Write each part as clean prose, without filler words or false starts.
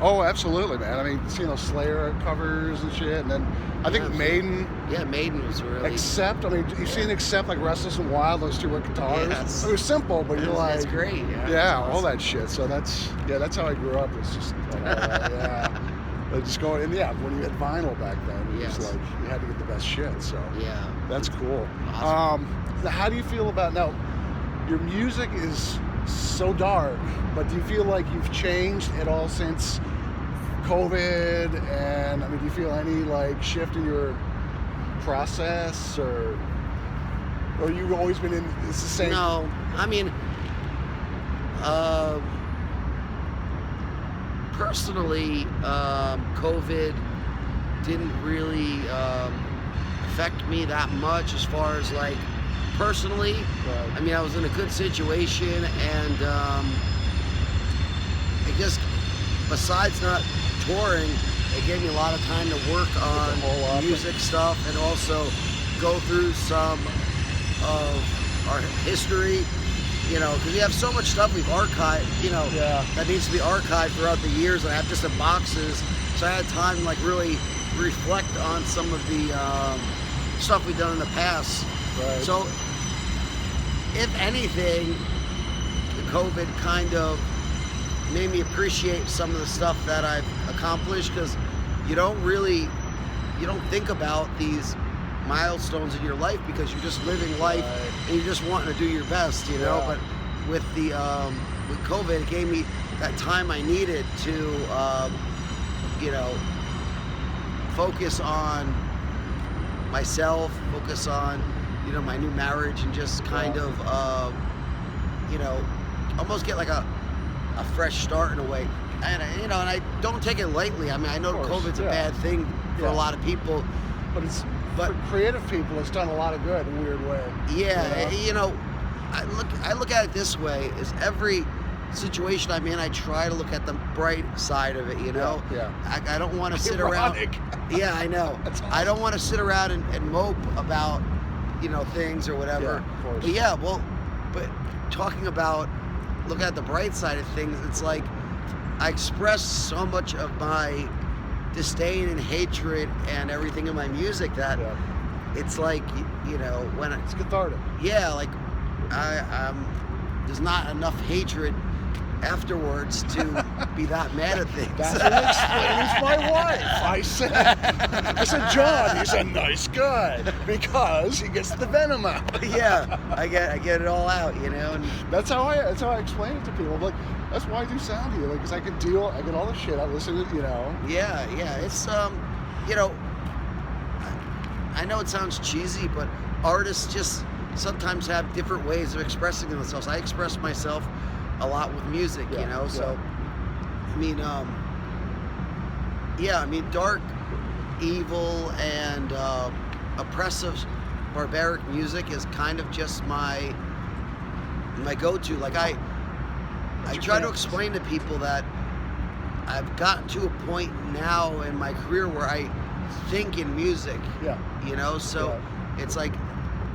Oh, absolutely, man. I mean, seeing those Slayer covers and shit, and then I think Maiden. Yeah, Maiden was really. Accept. I mean, you've seen Accept, like Restless and Wild, those two with guitars. Yes. It was simple, but you're like, it's great. Yeah, yeah, awesome. all that shit. So that's how I grew up. It's just like, yeah. Like just going, and when you had vinyl back then, it was like you had to get the best shit. So yeah, that's cool. Awesome. Now how do you feel about now? Your music is so dark, but do you feel like you've changed at all since COVID? And I mean, do you feel any like shift in your process, or you've always been in? It's the same. No, I mean, personally, COVID didn't really affect me that much as far as like personally. Right. I mean, I was in a good situation, and it just, besides not touring, it gave me a lot of time to work on music stuff and also go through some of our history, you know, because we have so much stuff we've archived, you know, that needs to be archived throughout the years, and I have just in boxes, so I had time to like really reflect on some of the stuff we've done in the past. Right. So, if anything, COVID kind of made me appreciate some of the stuff that I've accomplished, because you don't think about these milestones in your life because you're just living life and you're just wanting to do your best, you know. But with the with COVID, it gave me that time I needed to you know, focus on myself, focus on, you know, my new marriage, and just kind of you know, almost get like a fresh start in a way. And you know, and I don't take it lightly. I mean, I know COVID's a bad thing for a lot of people, but for creative people, it's done a lot of good in a weird way. Yeah, you know, I look at it this way: is every situation I'm in, I try to look at the bright side of it. You know, I don't want to sit around. Yeah, I know. Awesome. I don't want to sit around and mope about, you know, things or whatever. Yeah, of course. But but talking about looking at the bright side of things, it's like I express so much of my disdain and hatred and everything in my music that it's like, you know, when it's cathartic. Yeah, like there's not enough hatred afterwards to be that mad at things. That's what explains my wife. I said, John, he's a nice guy because he gets the venom out. Yeah, I get it all out, you know. And that's how I explain it to people. I'm like, that's why I do sound healing, because I get all the shit. I listen to, you know. Yeah, it's you know, I know it sounds cheesy, but artists just sometimes have different ways of expressing themselves. I express myself a lot with music, you know. So I mean, I mean, dark, evil, and oppressive, barbaric music is kind of just my go-to. Like I try to explain to people that I've gotten to a point now in my career where I think in music. Yeah. You know, so it's like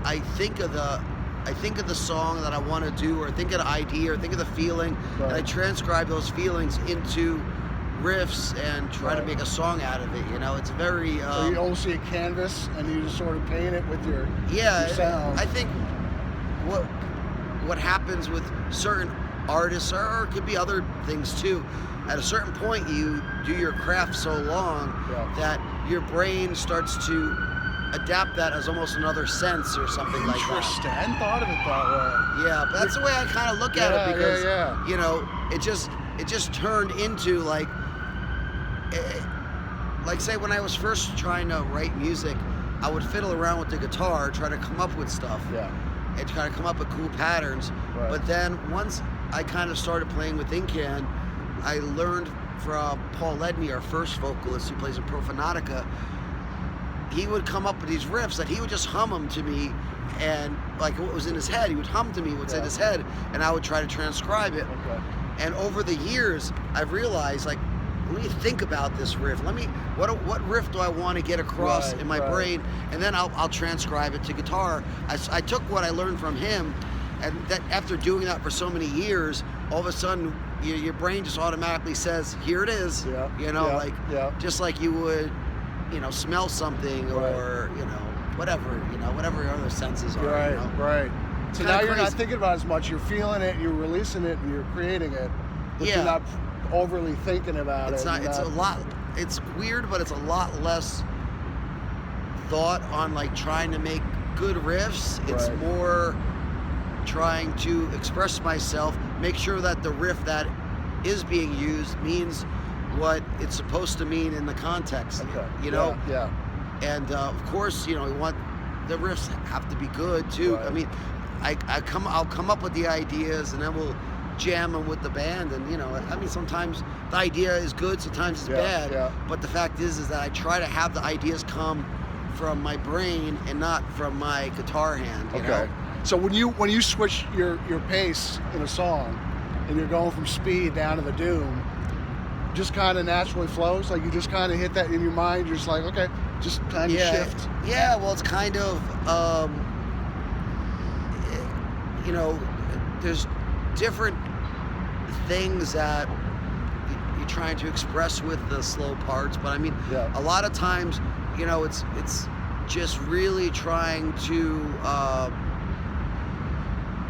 I think of the song that I want to do, or think of the idea, or think of the feeling, and I transcribe those feelings into riffs and try to make a song out of it. You know, it's very. So you almost see a canvas and you just sort of paint it with your sound. I think what happens with certain artists, or it could be other things too. At a certain point, you do your craft so long that your brain starts to adapt that as almost another sense or something like that. Interesting. I hadn't thought of it that way. Yeah, but that's the way I kind of look at it, because you know, it just turned into like say when I was first trying to write music, I would fiddle around with the guitar, try to come up with stuff. And try to come up with cool patterns. But then once I kind of started playing with Incan, I learned from Paul Ledney, our first vocalist who plays in Profanatica. He would come up with these riffs that he would just hum them to me, and like what was in his head, he would hum to me what's in his head, and I would try to transcribe it. And over the years, I've realized, like, let me think about this riff. What riff do I want to get across in my brain, and then I'll transcribe it to guitar. I took what I learned from him, and that after doing that for so many years, all of a sudden your brain just automatically says, here it is. Yeah. You know, Yeah. like Yeah. just like you would, you know, smell something or you know, whatever your other senses are. Right. You know? Right. So Kinda now you're not crazy. thinking about it as much. You're feeling it. You're releasing it, and you're creating it. But Yeah. you're not overly thinking about It's it. not. You're It's a lot. It's weird, but it's a lot less thought on like trying to make good riffs. It's Right. more trying to express myself, make sure that the riff that is being used means what it's supposed to mean in the context. Okay. You know, Yeah. and of course, you know, we want the riffs have to be good too. Right. I mean, I'll come up with the ideas, and then we'll jam them with the band. And you know, I mean, sometimes the idea is good, sometimes it's Yeah, bad. yeah. But the fact is that I try to have the ideas come from my brain and not from my guitar hand. You Okay. know? So when you switch your pace in a song, and you're going from speed down to the doom, just kind of naturally flows. Like you just kind of hit that in your mind. You're just like, okay, just time to shift. Yeah, well, it's kind of, you know, there's different things that you're trying to express with the slow parts, but I mean, Yeah. a lot of times, you know, it's just really trying to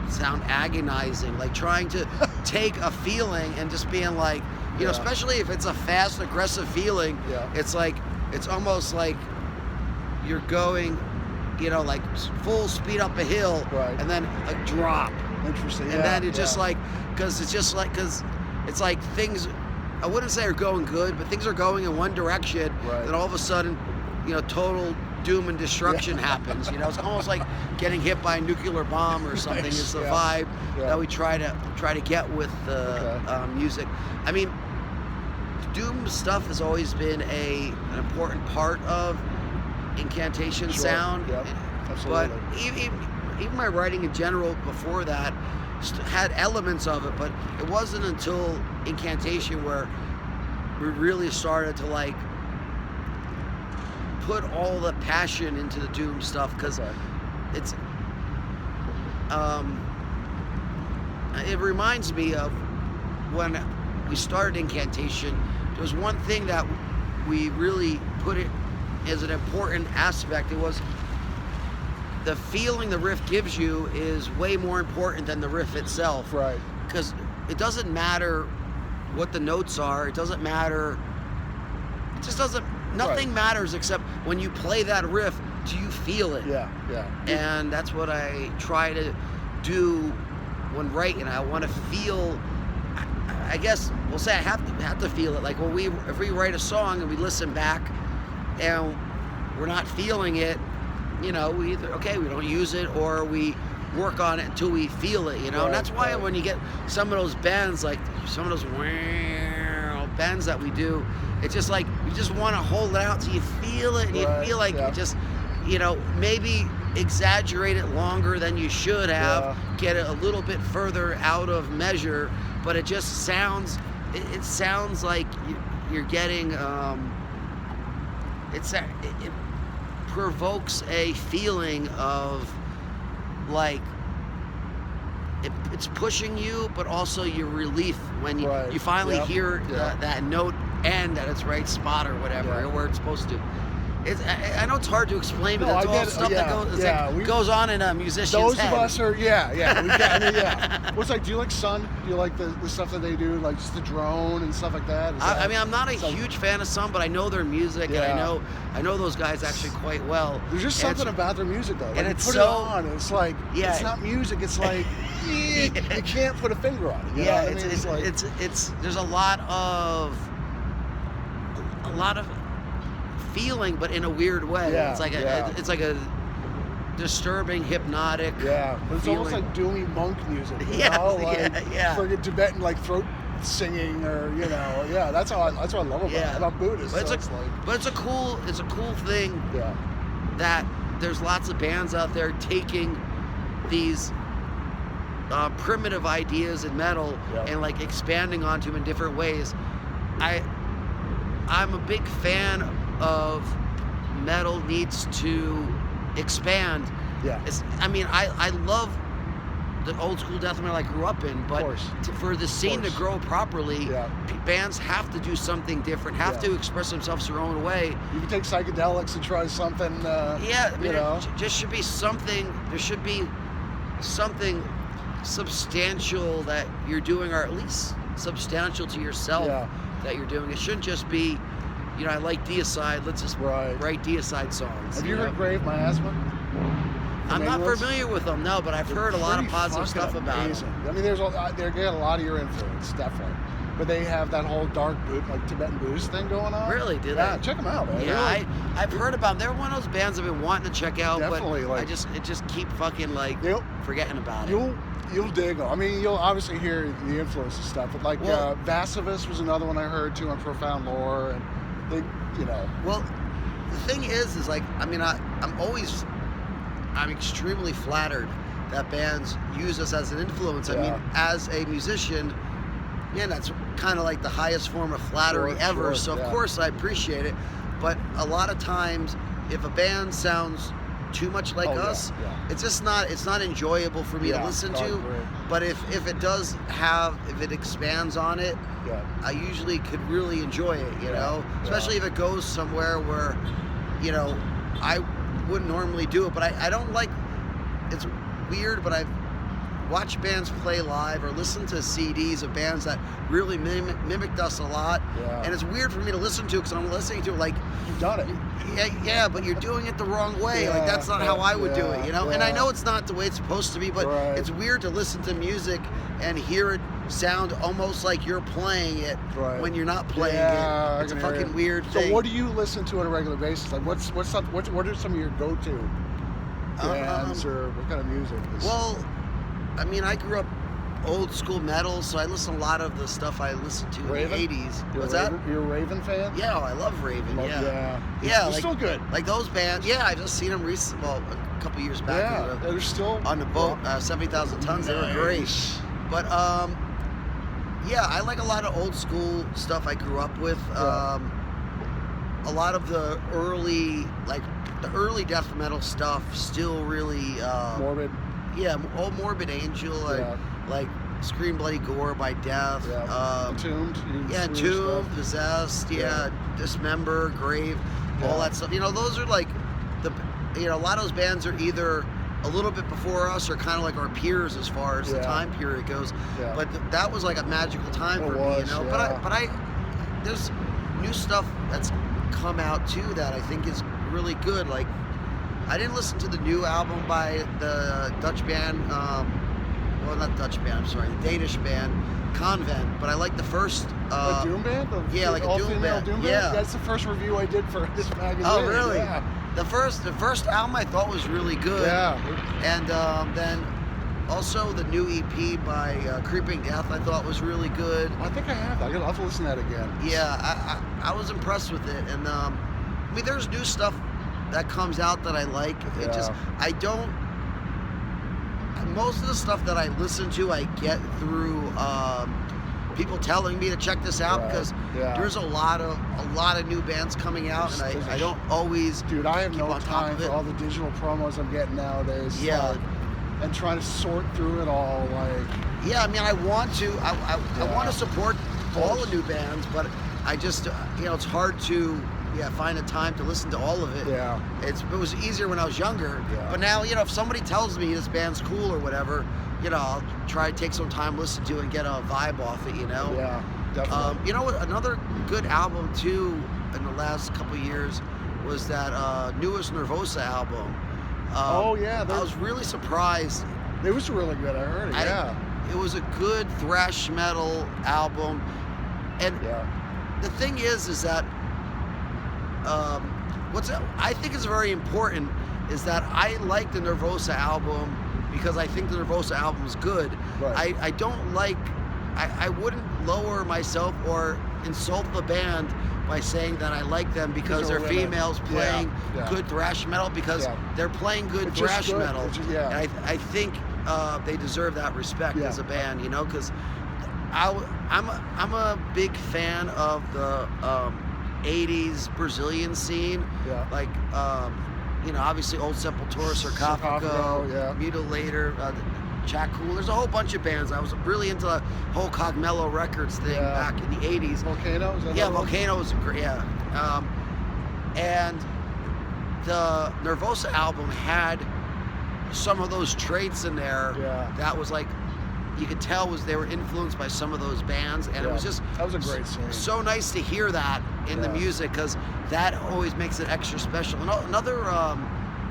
sound agonizing, like trying to take a feeling and just being like, you know, Yeah. especially if it's a fast, aggressive feeling, Yeah. it's like, it's almost like you're going, you know, like full speed up a hill, Right. and then a drop, Interesting. and then it's just like, because it's like things, I wouldn't say are going good, but things are going in one direction, Right. then all of a sudden, you know, total doom and destruction happens. You know, it's almost like getting hit by a nuclear bomb or something. Nice, Is the yeah. vibe Yeah. that we try to get with the Okay. music. I mean, doom stuff has always been an important part of Incantation Sure. sound. Yep. But Absolutely. even my writing in general before that had elements of it, but it wasn't until Incantation where we really started to like put all the passion into the doom stuff, because Okay. it's it reminds me of when we started Incantation. There was one thing that we really put it as an important aspect. It was the feeling the riff gives you is way more important than the riff itself. Right. Because it doesn't matter what the notes are. It doesn't matter. It just doesn't. Nothing Right. matters except when you play that riff. Do you feel it? Yeah. Yeah. And that's what I try to do when writing. I want to feel. I guess we'll say I have to feel it. Like when if we write a song and we listen back, and we're not feeling it, you know, we either we don't use it, or we work on it until we feel it. You know, and Right, that's why right. when you get some of those bends, like some of those bends that we do, it's just like you just want to hold it out till you feel it, and Right, you feel like yeah. you just, you know, maybe exaggerate it longer than you should have, Yeah. get it a little bit further out of measure, but it just sounds, it sounds like you're getting, it provokes a feeling of like, it's pushing you, but also your relief when you, Right. you finally Yep. hear Yep. that note end at its right spot or whatever, Yeah. or where it's supposed to. I know it's hard to explain, but No, that's I all get it. stuff Yeah, that goes, yeah, that goes on in a musician's Those head. of us are, yeah. We get, I mean, yeah. What's like? Do you like Sun? Do you like the stuff that they do, like just the drone and stuff like that? Is I that mean, I'm not a some- huge fan of some, but I know their music, Yeah. and I know those guys actually quite well. There's just And something about their music though. Like and you it's put so- it on, and it's like Yeah. it's not music. It's like you can't put a finger on it. You know Yeah, what I mean? it's like it's there's a lot of feeling, but in a weird way. Yeah, It's like a disturbing, hypnotic. yeah, but it's almost feeling. like doomy monk music. You Yeah, know? Like yeah. friggin' Tibetan like throat singing, or yeah. That's what I love about Yeah. it. I'm Buddhist, But so it's it's like But it's a cool thing yeah, that there's lots of bands out there taking these primitive ideas in metal Yeah. and like expanding onto them in different ways. I'm a big fan of metal needs to expand. yeah, I love the old school death metal I grew up in, but for the scene to grow properly, bands have to do something different, have to express themselves their own way. You can take psychedelics and try something. I mean, it just should be something. There should be something substantial that you're doing, or at least substantial to yourself that you're doing. It shouldn't just be, you know, I like Deicide, let's just write Deicide songs. Have you heard Grave Miasma? I'm not familiar with them, no, but I've heard a lot of positive stuff about them. I mean, they get a lot of your influence, definitely. But they have that whole dark like Tibetan Buddhist thing going on. Really? Did they? Yeah, they? check them out, man. Yeah, I've heard about them. They're one of those bands I've been wanting to check out, definitely, but I just keep fucking like forgetting about it. You'll dig them. I mean, you'll obviously hear the influence and stuff, but like Vasivus was another one I heard too on Profound Lore, and they, you know. Well, the thing is like, I mean, I'm extremely flattered that bands use us as an influence. I mean, as a musician, that's kind of like the highest form of flattery ever. So of course I appreciate it. But a lot of times, if a band sounds too much like us, it's just it's not enjoyable for me to listen to. But if it expands on it, I usually could really enjoy it, you know, especially if it goes somewhere where, you know, I wouldn't normally do it. But I don't like, it's weird, but I've watched bands play live or listen to CDs of bands that really mimicked us a lot. And it's weird for me to listen to because I'm listening to it like, you've done it. Yeah, but you're doing it the wrong way. Like, that's not how I would do it, you know? And I know it's not the way it's supposed to be, but it's weird to listen to music and hear it sound almost like you're playing it when you're not playing it. It's a fucking weird thing. So what do you listen to on a regular basis? Like, what are some of your go-to bands or what kind of music? Well, I mean, I grew up old school metal, so I listen to a lot of the stuff I listened to in the 80s. What's that? You're a Raven fan? Yeah, I love Raven. They're like, still good. Like those bands. Yeah, I just seen them recently, a couple years back. They're still on the boat, 70,000 tons. They were great. But I like a lot of old school stuff I grew up with. A lot of the early death metal stuff still really Morbid. Yeah, old Morbid Angel, like Scream Bloody Gore by Death. Entombed. Entombed, Possessed, Dismember, Grave, all that stuff. You know, those are like a lot of those bands are either a little bit before us or kind of like our peers as far as the time period goes. But that was like a magical time for me, you know. But I there's new stuff that's come out too that I think is really good. Like, I didn't listen to the new album by the Dutch band, well, not Dutch band, I'm sorry, the Danish band, Convent, but I like the first... the Doom band? Like a Doom band. Yeah. That's the first review I did for this magazine. Oh, really? Yeah. The first album I thought was really good. And then also the new EP by Creeping Death I thought was really good. I think I have that. I'll have to listen to that again. Yeah, I was impressed with it. And I mean, there's new stuff that comes out that I like. It just, I don't, most of the stuff that I listen to I get through people telling me to check this out because there's a lot of new bands coming out, and I don't always I have no time for all the digital promos I'm getting nowadays. And trying to sort through it all, like. I mean, I want to want to support all the new bands, but I just it's hard to find a time to listen to all of it. It was easier when I was younger, but now, if somebody tells me this band's cool or whatever, I'll try to take some time, listen to it, and get a vibe off it, Yeah, definitely. You know what, another good album too in the last couple of years was that newest Nervosa album. I was really surprised. It was really good, I heard it, It was a good thrash metal album, and the thing is that I think is very important is that I like the Nervosa album because I think the Nervosa album is good. I don't like, I wouldn't lower myself or insult the band by saying that I like them because they're females playing good thrash metal, because they're playing good thrash metal. And I think they deserve that respect as a band, because I'm a big fan of the 80s Brazilian scene, like obviously Old Sepultura, Sarcophago, Mutilator, Jack Cool. There's a whole bunch of bands. I was really into the whole Cogmello Records thing back in the 80s. Volcano? Is that Yeah, Volcano was great. Yeah. And the Nervosa album had some of those traits in there that was like, you could tell they were influenced by some of those bands, and it was just that was a great scene. So nice to hear that in the music, because that always makes it extra special. And another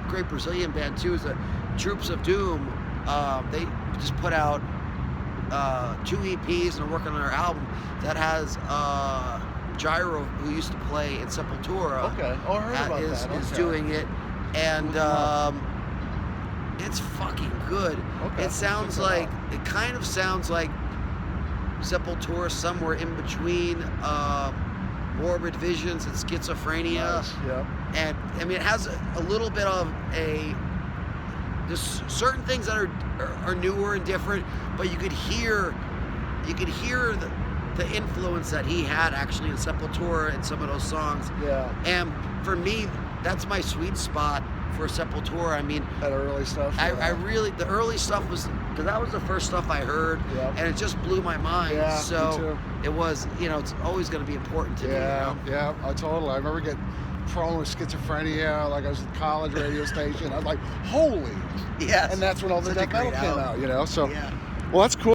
great Brazilian band too is the Troops of Doom. They just put out 2 EPs and are working on their album that has Gyro, who used to play in Sepultura. Okay. Oh, I heard about that. Is doing it, and it's fucking good. Okay. It sounds like, it kind of sounds like Sepultura somewhere in between Morbid Visions and Schizophrenia. Nice. Yep. And I mean, it has a little bit of there's certain things that are newer and different, but you could hear the influence that he had actually in Sepultura and some of those songs. Yeah. And for me, that's my sweet spot for Sepultura. I mean, that early stuff. I really, the early stuff was, because that was the first stuff I heard, and it just blew my mind. Yeah, so me too. it was, it's always going to be important to me. Yeah, totally. I remember getting prone with Schizophrenia, like I was at the college radio station. I was like, holy. Yes. And that's when all the Such a death metal great came album. out, so. Well, that's cool.